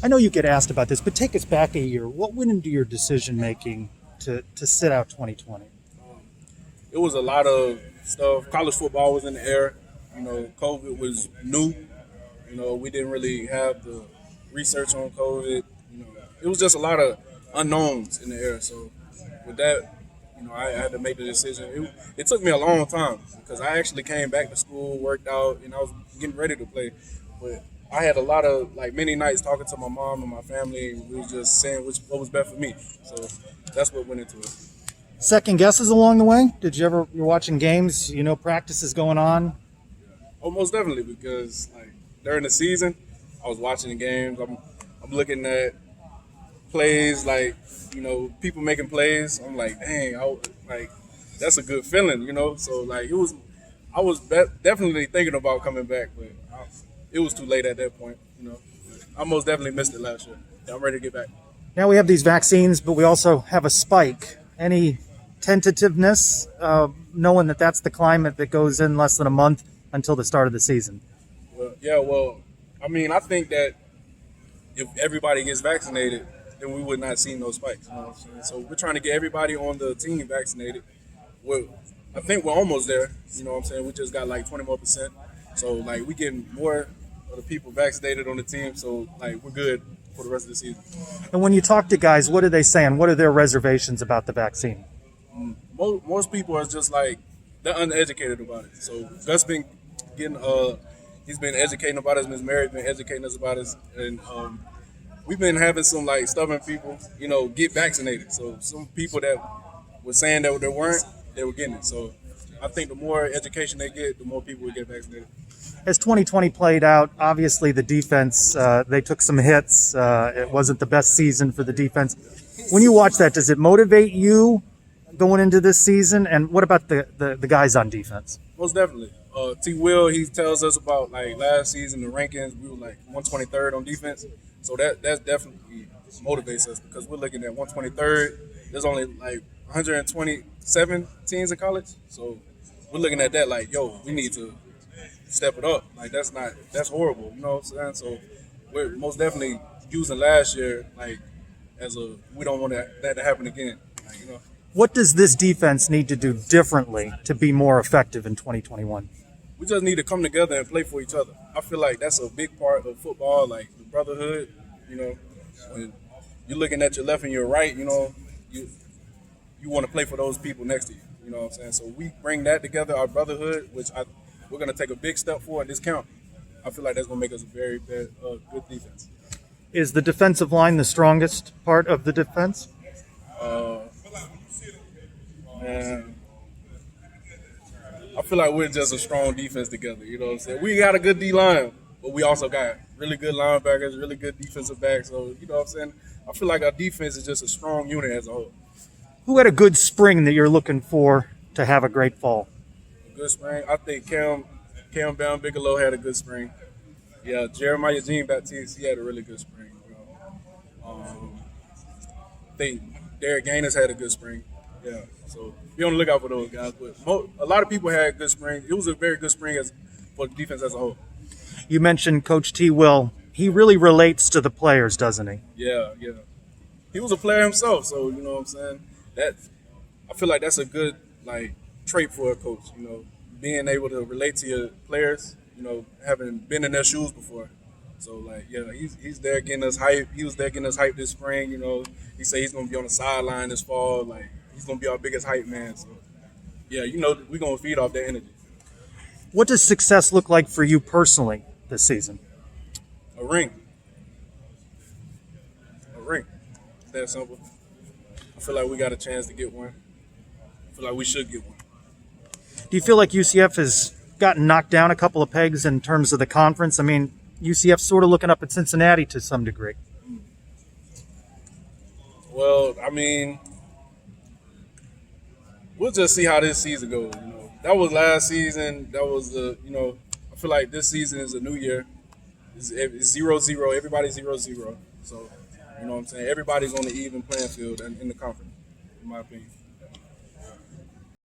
I know you get asked about this, but take us back a year. What went into your decision making to sit out 2020? It was a lot of stuff. College football was in the air. COVID was new. We didn't really have the research on COVID. It was just a lot of unknowns in the air. So with that, I had to make the decision. It took me a long time because I actually came back to school, worked out, and I was getting ready to play. But I had a lot of many nights talking to my mom and my family, and we was just saying what was best for me. So that's what went into it. Second guesses along the way? You're watching games, practices going on? Oh, most definitely, because during the season, I was watching the games. I'm looking at plays, people making plays. I'm like, dang, that's a good feeling, So I was definitely thinking about coming back, but it was too late at that point, I most definitely missed it last year. Yeah, I'm ready to get back. Now we have these vaccines, but we also have a spike. Any tentativeness, knowing that that's the climate that goes in less than a month until the start of the season? I think that if everybody gets vaccinated, then we would not see no spikes. So we're trying to get everybody on the team vaccinated. I think we're almost there. We just got 20 more %. So we getting more of the people vaccinated on the team. So we're good for the rest of the season. And when you talk to guys, what are they saying? What are their reservations about the vaccine? Most people are just they're uneducated about it. So Gus been getting he's been educating about us. Ms. Mary's been educating us about us, and we've been having some stubborn people, get vaccinated. So some people that were saying that they weren't, they were getting it. So I think the more education they get, the more people will get vaccinated. As 2020 played out, obviously the defense, they took some hits. It wasn't the best season for the defense. When you watch that, does it motivate you going into this season? And what about the guys on defense? Most definitely. T. Will, he tells us about last season, the rankings, we were 123rd on defense. So that definitely motivates us because we're looking at 123rd. There's only 127 teams in college. So we're looking at that we need to step it up. That's horrible. You know what I'm saying? So we're most definitely using last year we don't want that to happen again. What does this defense need to do differently to be more effective in 2021? We just need to come together and play for each other. I feel like that's a big part of football, the brotherhood. When you're looking at your left and your right, you want to play for those people next to you. You know what I'm saying? So we bring that together, our brotherhood, which we're going to take a big step forward this count. I feel like that's going to make us a very good defense. Is the defensive line the strongest part of the defense? Man, I feel like we're just a strong defense together. You know what I'm saying? We got a good D-line, but we also got really good linebackers, really good defensive backs. So, you know what I'm saying? I feel like our defense is just a strong unit as a whole. Who had a good spring that you're looking for to have a great fall? A good spring? I think Cam Bam Bigelow had a good spring. Yeah, Jeremiah Jean-Baptiste, he had a really good spring. I think Derek Gaines had a good spring. Yeah, so be on the lookout for those guys. But a lot of people had good spring. It was a very good spring for the defense as a whole. You mentioned Coach T. Will. He really relates to the players, doesn't he? Yeah. He was a player himself, so you know what I'm saying? I feel like that's a good trait for a coach, being able to relate to your players, having been in their shoes before. So he's there getting us hype. He was there getting us hype this spring, He said he's gonna be on the sideline this fall, he's gonna be our biggest hype man. So yeah, we're gonna feed off that energy. What does success look like for you personally this season? A ring. It's that simple. I feel like we got a chance to get one. I feel like we should get one. Do you feel like UCF has gotten knocked down a couple of pegs in terms of the conference? I mean, UCF's sort of looking up at Cincinnati to some degree. Well, we'll just see how this season goes. That was last season. That was I feel like this season is a new year. It's 0-0. Everybody's 0-0. So, you know what I'm saying? Everybody's on the even playing field in the conference, in my opinion.